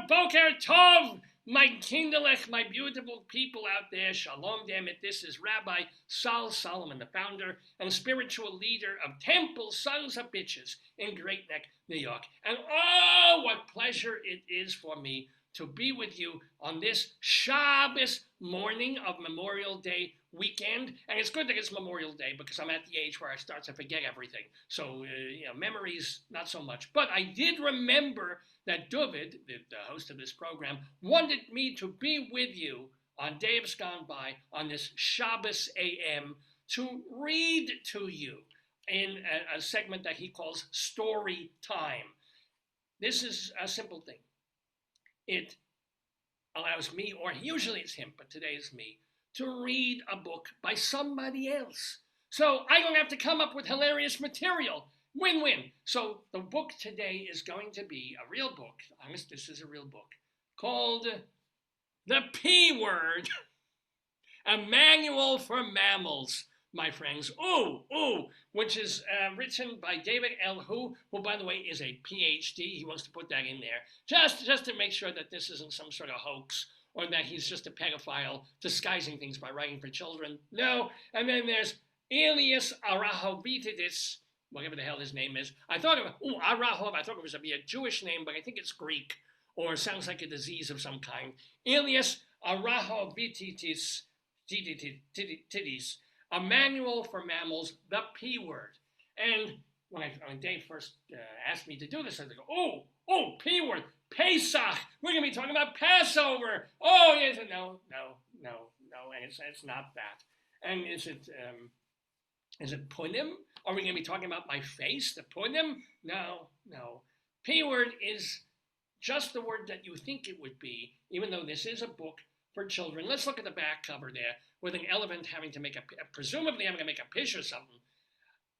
Boker Tov, my kinderlich, my beautiful people out there. Shalom, damn it. This is Rabbi Sol Solomon, the founder and spiritual leader of Temple Sons of Bitches in Great Neck, New York. And oh, what pleasure it is for me to be with you on this Shabbos morning of Memorial Day weekend. And it's good that it's Memorial Day because I'm at the age where I start to forget everything. So, memories, not so much. But I did remember that David, the host of this program, wanted me to be with you on days gone by on this Shabbos AM to read to you in a segment that he calls Story Time. This is a simple thing. It allows me, or usually it's him, but today it's me, to read a book by somebody else. So I don't have to come up with hilarious material. Win-win. So the book today is going to be a real book. Honest, this is a real book called The P Word, A Manual for Mammals, my friends. Which is written by David L. Who, by the way, is a PhD. He wants to put that in there just to make sure that this isn't some sort of hoax or that he's just a pedophile disguising things by writing for children. No. And then there's Elias Arahovitidis, whatever the hell his name is. Arahov, I thought it was a Jewish name, but I think it's Greek or sounds like a disease of some kind. Elias Arahovitidis, A Manual for Mammals, The P Word. And when Dave first asked me to do this, I was like, P Word, Pesach. We're going to be talking about Passover. Oh, yes, no, and it's not that. And is it Punim? Are we going to be talking about my face, the Punim? No. P Word is just the word that you think it would be, even though this is a book for children. Let's look at the back cover there, with an elephant having to presumably having to make a pish or something.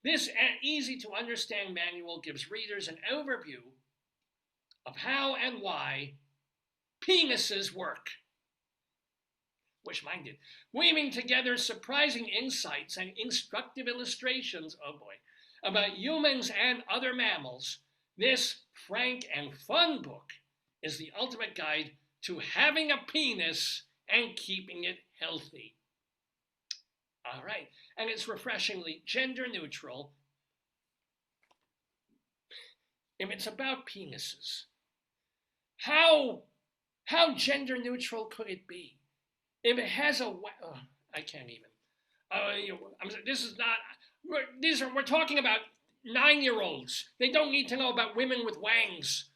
This easy-to-understand manual gives readers an overview of how and why penises work. Wish mine did. Weaving together surprising insights and instructive illustrations, about humans and other mammals, this frank and fun book is the ultimate guide to having a penis and keeping it healthy. All right, and it's refreshingly gender neutral. If it's about penises, how gender neutral could it be? If it has I can't even. This is not. We're talking about 9-year-olds. They don't need to know about women with wangs.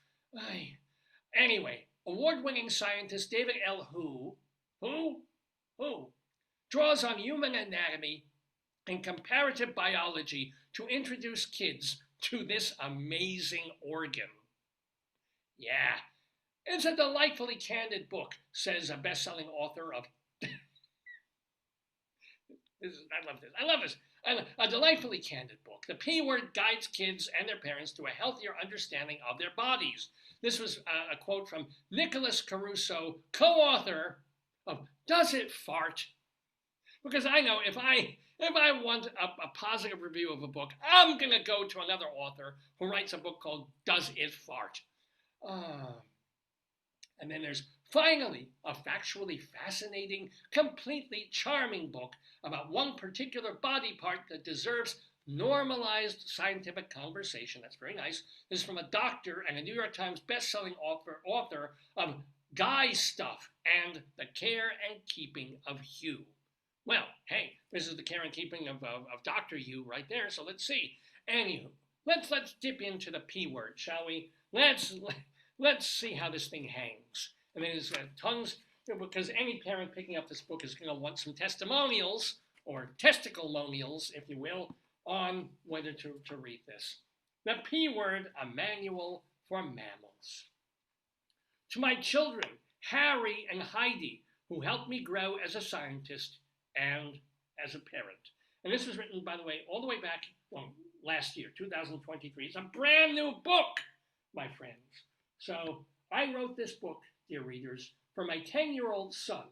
Anyway, award-winning scientist David L. Who draws on human anatomy and comparative biology to introduce kids to this amazing organ. Yeah, it's a delightfully candid book, says a best-selling author of... I love this. A delightfully candid book. The P Word guides kids and their parents to a healthier understanding of their bodies. This was a quote from Nicholas Caruso, co-author of Does It Fart? Because I know if I want a positive review of a book, I'm going to go to another author who writes a book called Does It Fart? And then there's finally a factually fascinating, completely charming book about one particular body part that deserves normalized scientific conversation. That's very nice. This is from a doctor and a New York Times best-selling author of Guy Stuff and the Care and Keeping of Hugh. Well, hey, this is the care and keeping of Dr. Hugh right there, so let's see. Anywho, let's dip into the P Word, shall we? Let's see how this thing hangs. And there's tons, because any parent picking up this book is going to want some testimonials, or testiclemonials, if you will, on whether to read this. The P Word, A Manual for Mammals. To my children, Harry and Heidi, who helped me grow as a scientist and as a parent. And this was written, by the way, all the way back, last year, 2023. It's a brand new book, my friends. So I wrote this book, dear readers, for my 10-year-old son,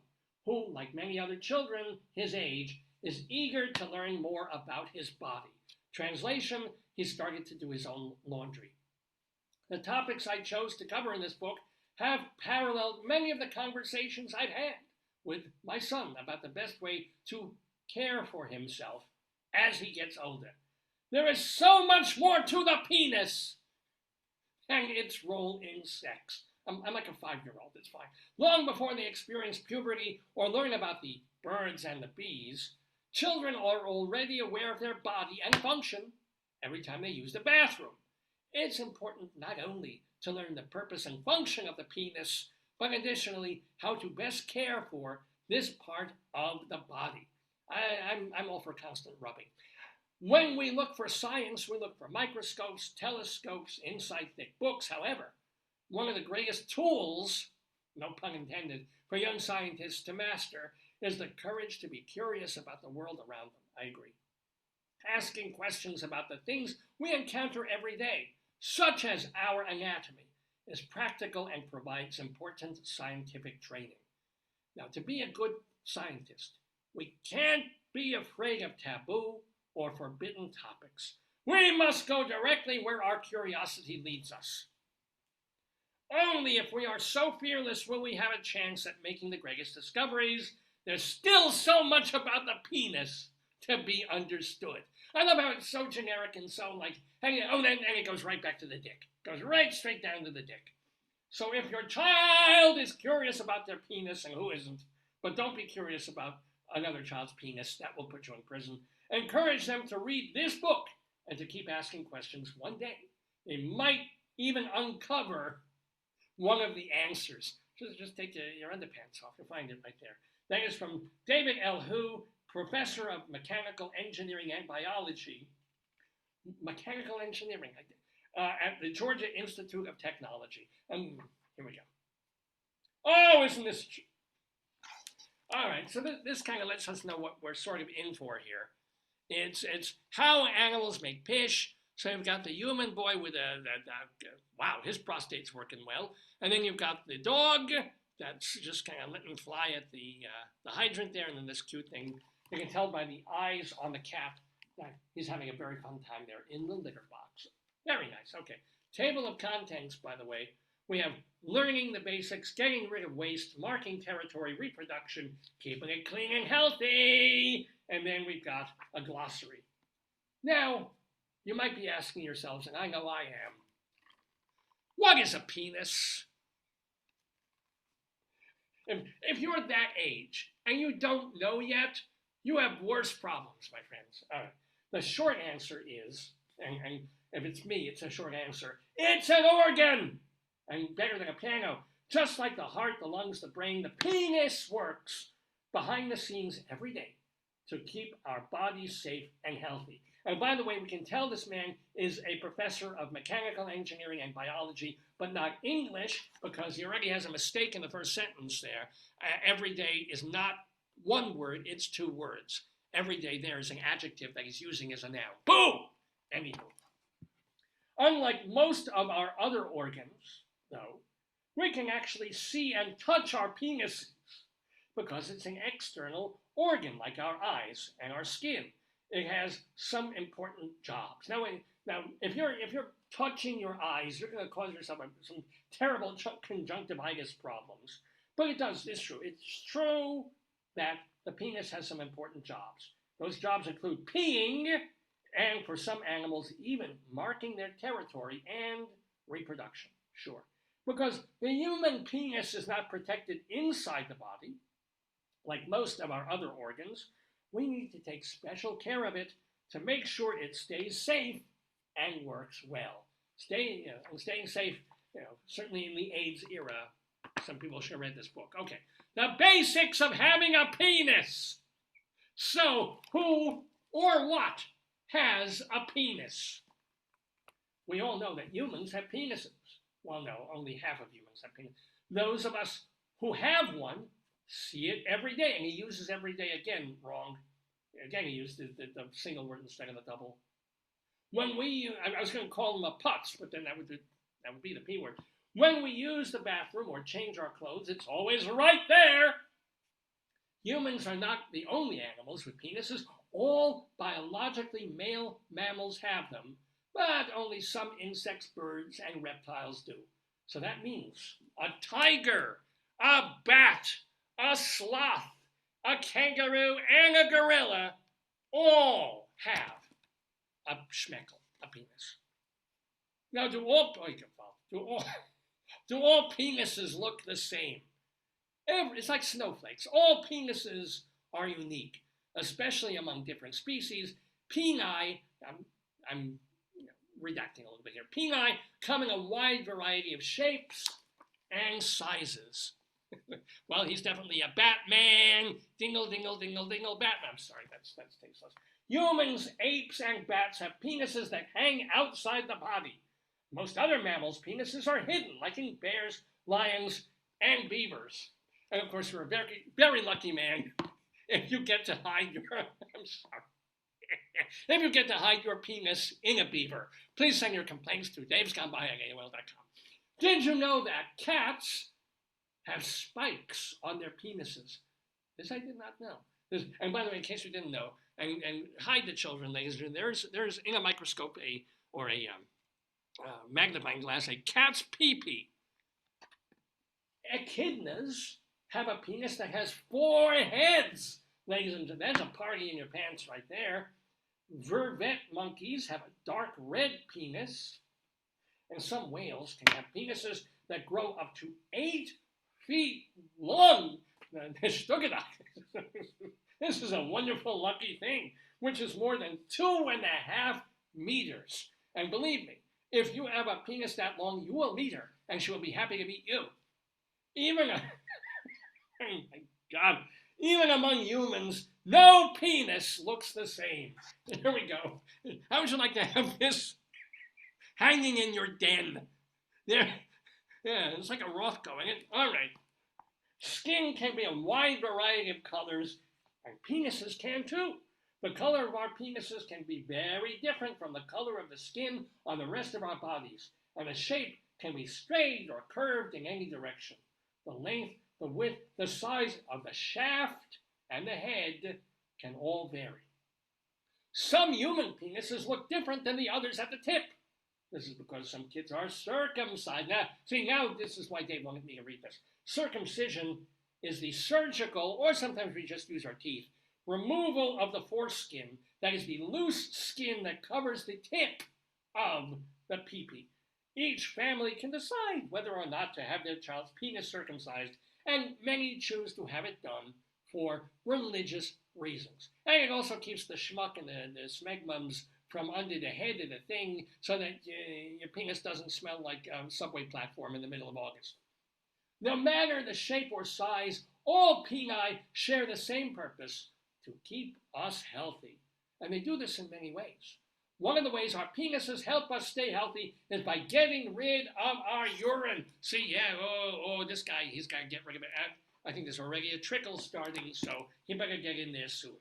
who, like many other children his age, is eager to learn more about his body. Translation, he started to do his own laundry. The topics I chose to cover in this book have paralleled many of the conversations I've had with my son about the best way to care for himself as he gets older. There is so much more to the penis and its role in sex. I'm like a 5-year-old, it's fine. Long before they experience puberty or learn about the birds and the bees, children are already aware of their body and function every time they use the bathroom. It's important not only to learn the purpose and function of the penis, but additionally how to best care for this part of the body. I'm all for constant rubbing. When we look for science, we look for microscopes, telescopes, inside thick books. However, one of the greatest tools, no pun intended, for young scientists to master is the courage to be curious about the world around them. I agree. Asking questions about the things we encounter every day, such as our anatomy, is practical and provides important scientific training. Now, to be a good scientist, we can't be afraid of taboo or forbidden topics. We must go directly where our curiosity leads us. Only if we are so fearless will we have a chance at making the greatest discoveries. There's still so much about the penis to be understood. I love how it's so generic and so like, and it goes right back to the dick. Goes right straight down to the dick. So if your child is curious about their penis, and who isn't, but don't be curious about another child's penis, that will put you in prison. Encourage them to read this book and to keep asking questions. One day, they might even uncover one of the answers. Just take your underpants off. You'll find it right there. That is from David L. Hu, professor of mechanical engineering and biology. Mechanical engineering at the Georgia Institute of Technology. Here we go. Oh, isn't this... All right, so this kind of lets us know what we're sort of in for here. It's how animals make pish. So you've got the human boy with wow, his prostate's working well. And then you've got the dog that's just kind of letting fly at the hydrant there. And then this cute thing, you can tell by the eyes on the cat that he's having a very fun time there in the litter box. Very nice, okay. Table of contents, by the way. We have learning the basics, getting rid of waste, marking territory, reproduction, keeping it clean and healthy. And then we've got a glossary. Now, you might be asking yourselves, and I know I am, what is a penis? If you're that age and you don't know yet, you have worse problems, my friends. All right. The short answer is, and if it's me, it's a short answer, it's an organ! And better than a piano. Just like the heart, the lungs, the brain, the penis works behind the scenes every day to keep our bodies safe and healthy. And by the way, we can tell this man is a professor of mechanical engineering and biology, but not English, because he already has a mistake in the first sentence there. Every day is not one word, it's 2 words. Every day there is an adjective that he's using as a noun. Boom! Anywho. Unlike most of our other organs, though, we can actually see and touch our penises because it's an external organ like our eyes and our skin. It has some important jobs. Now, if you're touching your eyes, you're going to cause yourself some terrible conjunctivitis problems. But it's true. It's true that the penis has some important jobs. Those jobs include peeing, and for some animals, even marking their territory and reproduction. Sure. Because the human penis is not protected inside the body, like most of our other organs. We need to take special care of it to make sure it stays safe and works well. Staying safe, certainly in the AIDS era, some people should have read this book. Okay, the basics of having a penis. So, who or what has a penis? We all know that humans have penises. Well, no, only half of humans have penises. Those of us who have one see it every day. And he uses every day again wrong. Again, he used the single word instead of the double. When I was going to call them a putz, but then that would be the P word. When we use the bathroom or change our clothes, it's always right there. Humans are not the only animals with penises. All biologically male mammals have them, but only some insects, birds, and reptiles do. So that means a tiger, a bat, a sloth, a kangaroo, and a gorilla all have a schmeckle, a penis. Now, do all penises look the same? It's like snowflakes. All penises are unique, especially among different species. Peni, I'm redacting a little bit here. Peni come in a wide variety of shapes and sizes. Well, he's definitely a Batman. Dingle, dingle, dingle, dingle, Batman. I'm sorry, that's tasteless. Humans, apes, and bats have penises that hang outside the body. Most other mammals' penises are hidden, like in bears, lions, and beavers. And of course, you're a very, very lucky man if you get to hide your. I'm sorry. If you get to hide your penis in a beaver, please send your complaints to davesgoneby@AOL.com. Did you know that cats have spikes on their penises? This I did not know. And by the way, in case you didn't know, and hide the children, ladies and gentlemen, there's in a microscope a magnifying glass a cat's pee-pee. Echidnas have a penis that has 4 heads, ladies and gentlemen. That's a party in your pants right there. Vervet monkeys have a dark red penis, and some whales can have penises that grow up to 8 feet long. This is a wonderful, lucky thing, which is more than 2.5 meters. And believe me, if you have a penis that long, you will meet her, and she will be happy to meet you. Oh my God, even among humans, no penis looks the same. Here we go. How would you like to have this hanging in your den? There, yeah, it's like a Roth going. All right. Skin can be a wide variety of colors, and penises can too. The color of our penises can be very different from the color of the skin on the rest of our bodies, and the shape can be straight or curved in any direction. The length, the width, the size of the shaft, and the head can all vary. Some human penises look different than the others at the tip. This is because some kids are circumcised. Now this is why Dave wanted me to read this. Circumcision is the surgical, or sometimes we just use our teeth, removal of the foreskin, that is the loose skin that covers the tip of the pee-pee. Each family can decide whether or not to have their child's penis circumcised, and many choose to have it done for religious reasons. And it also keeps the schmuck and the smegmums from under the head of the thing so that your penis doesn't smell like a subway platform in the middle of August. No matter the shape or size, all peni share the same purpose: to keep us healthy. And they do this in many ways. One of the ways our penises help us stay healthy is by getting rid of our urine. See, this guy, he's got to get rid of it. I think there's already a trickle starting, so he better get in there soon.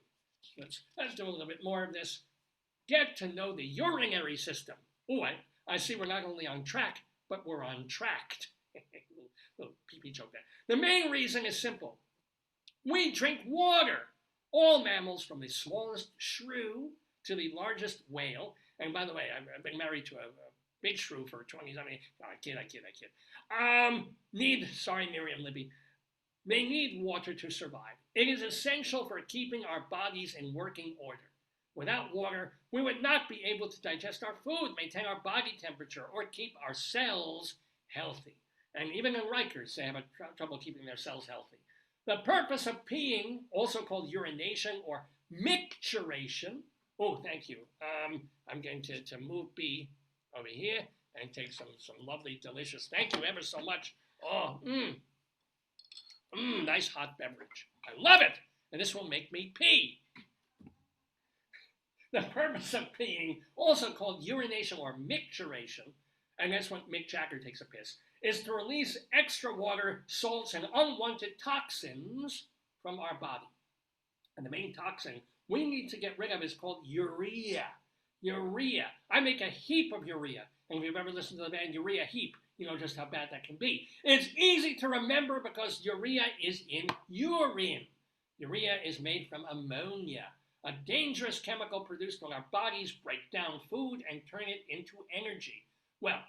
Let's do a little bit more of this. Get to know the urinary system. Oh, I see we're not only on track, but we're on tracked. Little pee-pee joke there. The main reason is simple. We drink water. All mammals, from the smallest shrew to the largest whale, and by the way, I've been married to a big shrew for 20-something. I kid. Sorry, Miriam Libby. They need water to survive. It is essential for keeping our bodies in working order. Without water, we would not be able to digest our food, maintain our body temperature, or keep our cells healthy. And even in Rikers, they have trouble keeping their cells healthy. The purpose of peeing, also called urination or micturition. Oh, thank you. I'm going to move B over here and take some lovely, delicious. Thank you ever so much. Oh, nice hot beverage. I love it. And this will make me pee. The purpose of peeing, also called urination or micturition, and that's when Mick Jagger takes a piss, is to release extra water, salts, and unwanted toxins from our body. And the main toxin we need to get rid of is called urea. Urea. I make a heap of urea. And if you've ever listened to the band Urea Heap, you know just how bad that can be. It's easy to remember because urea is in urine. Urea is made from ammonia, a dangerous chemical produced when our bodies break down food and turn it into energy. Well,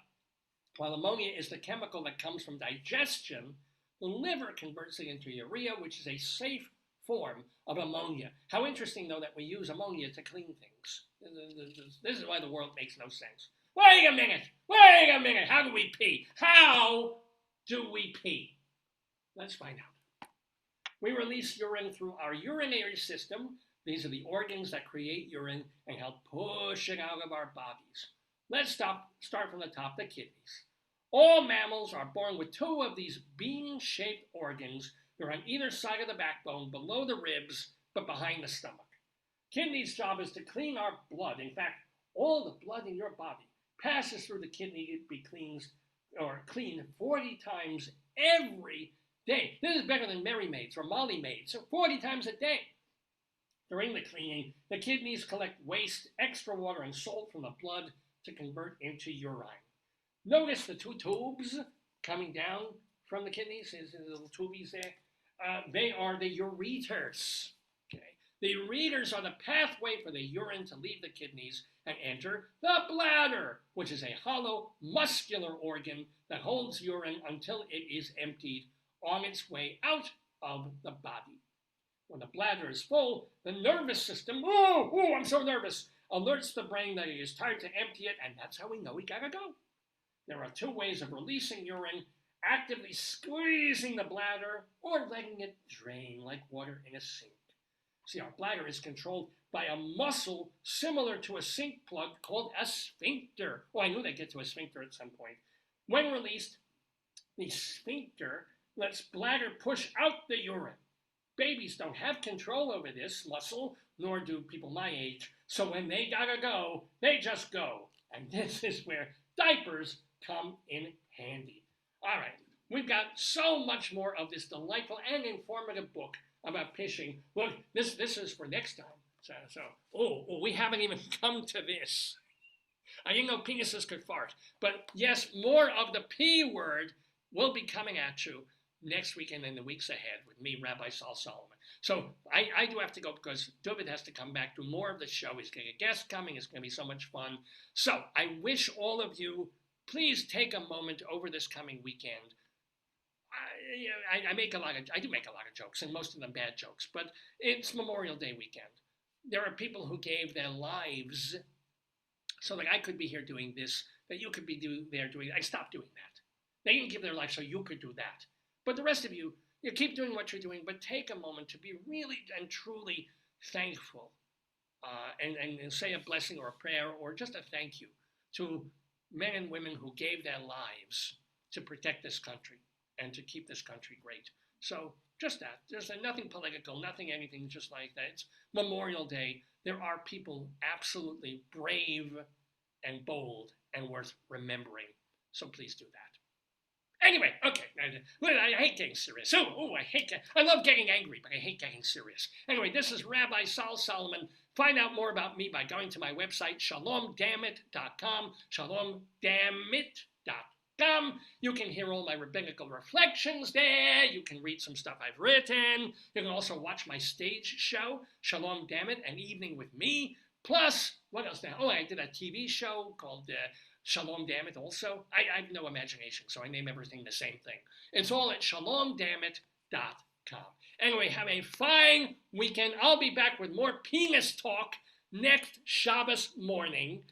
While ammonia is the chemical that comes from digestion, the liver converts it into urea, which is a safe form of ammonia. How interesting, though, that we use ammonia to clean things. This is why the world makes no sense. Wait a minute! Wait a minute! How do we pee? How do we pee? Let's find out. We release urine through our urinary system. These are the organs that create urine and help push it out of our bodies. Let's start from the top, the kidneys. All mammals are born with two of these bean-shaped organs. They're on either side of the backbone, below the ribs, but behind the stomach. Kidney's job is to clean our blood. In fact, all the blood in your body passes through the kidney to be cleaned 40 times every day. This is better than Merry Maids or Molly Maids, so 40 times a day. During the cleaning, the kidneys collect waste, extra water, and salt from the blood to convert into urine. Notice the two tubes coming down from the kidneys. There's the little tubies there. They are the ureters. Okay. The ureters are the pathway for the urine to leave the kidneys and enter the bladder, which is a hollow, muscular organ that holds urine until it is emptied on its way out of the body. When the bladder is full, the nervous system, I'm so nervous, alerts the brain that it is time to empty it, and that's how we know we gotta go. There are two ways of releasing urine: actively squeezing the bladder or letting it drain like water in a sink. See, our bladder is controlled by a muscle similar to a sink plug called a sphincter. Oh, I knew they'd get to a sphincter at some point. When released, the sphincter lets bladder push out the urine. Babies don't have control over this muscle, nor do people my age. So when they gotta go, they just go. And this is where diapers come in handy. All right, we've got so much more of this delightful and informative book about pishing. Look, this is for next time. We haven't even come to this. I didn't know penises could fart. But yes, more of the P word will be coming at you next weekend and the weeks ahead with me, Rabbi Sol Solomon. So I do have to go because David has to come back to more of the show. He's getting a guest coming. It's going to be so much fun. So I wish all of you, please take a moment over this coming weekend. I do make a lot of jokes, and most of them bad jokes, but it's Memorial Day weekend. There are people who gave their lives so that I could be here doing this, that you could be there doing that. I stopped doing that. They didn't give their life so you could do that. But the rest of you, you keep doing what you're doing, but take a moment to be really and truly thankful and say a blessing or a prayer or just a thank you to men and women who gave their lives to protect this country and to keep this country great. So just that. There's nothing political, nothing anything just like that. It's Memorial Day. There are people absolutely brave and bold and worth remembering. So please do that. Anyway, okay, I hate getting serious. I love getting angry, but I hate getting serious. Anyway, this is Rabbi Sol Solomon. Find out more about me by going to my website, shalomdammit.com, shalomdammit.com. You can hear all my rabbinical reflections there. You can read some stuff I've written. You can also watch my stage show, Shalom Dammit, An Evening with Me. Plus, what else now? I did a TV show called Shalom Dammit also. I have no imagination, so I name everything the same thing. It's all at shalomdammit.com. Anyway, have a fine weekend. I'll be back with more penis talk next Shabbos morning.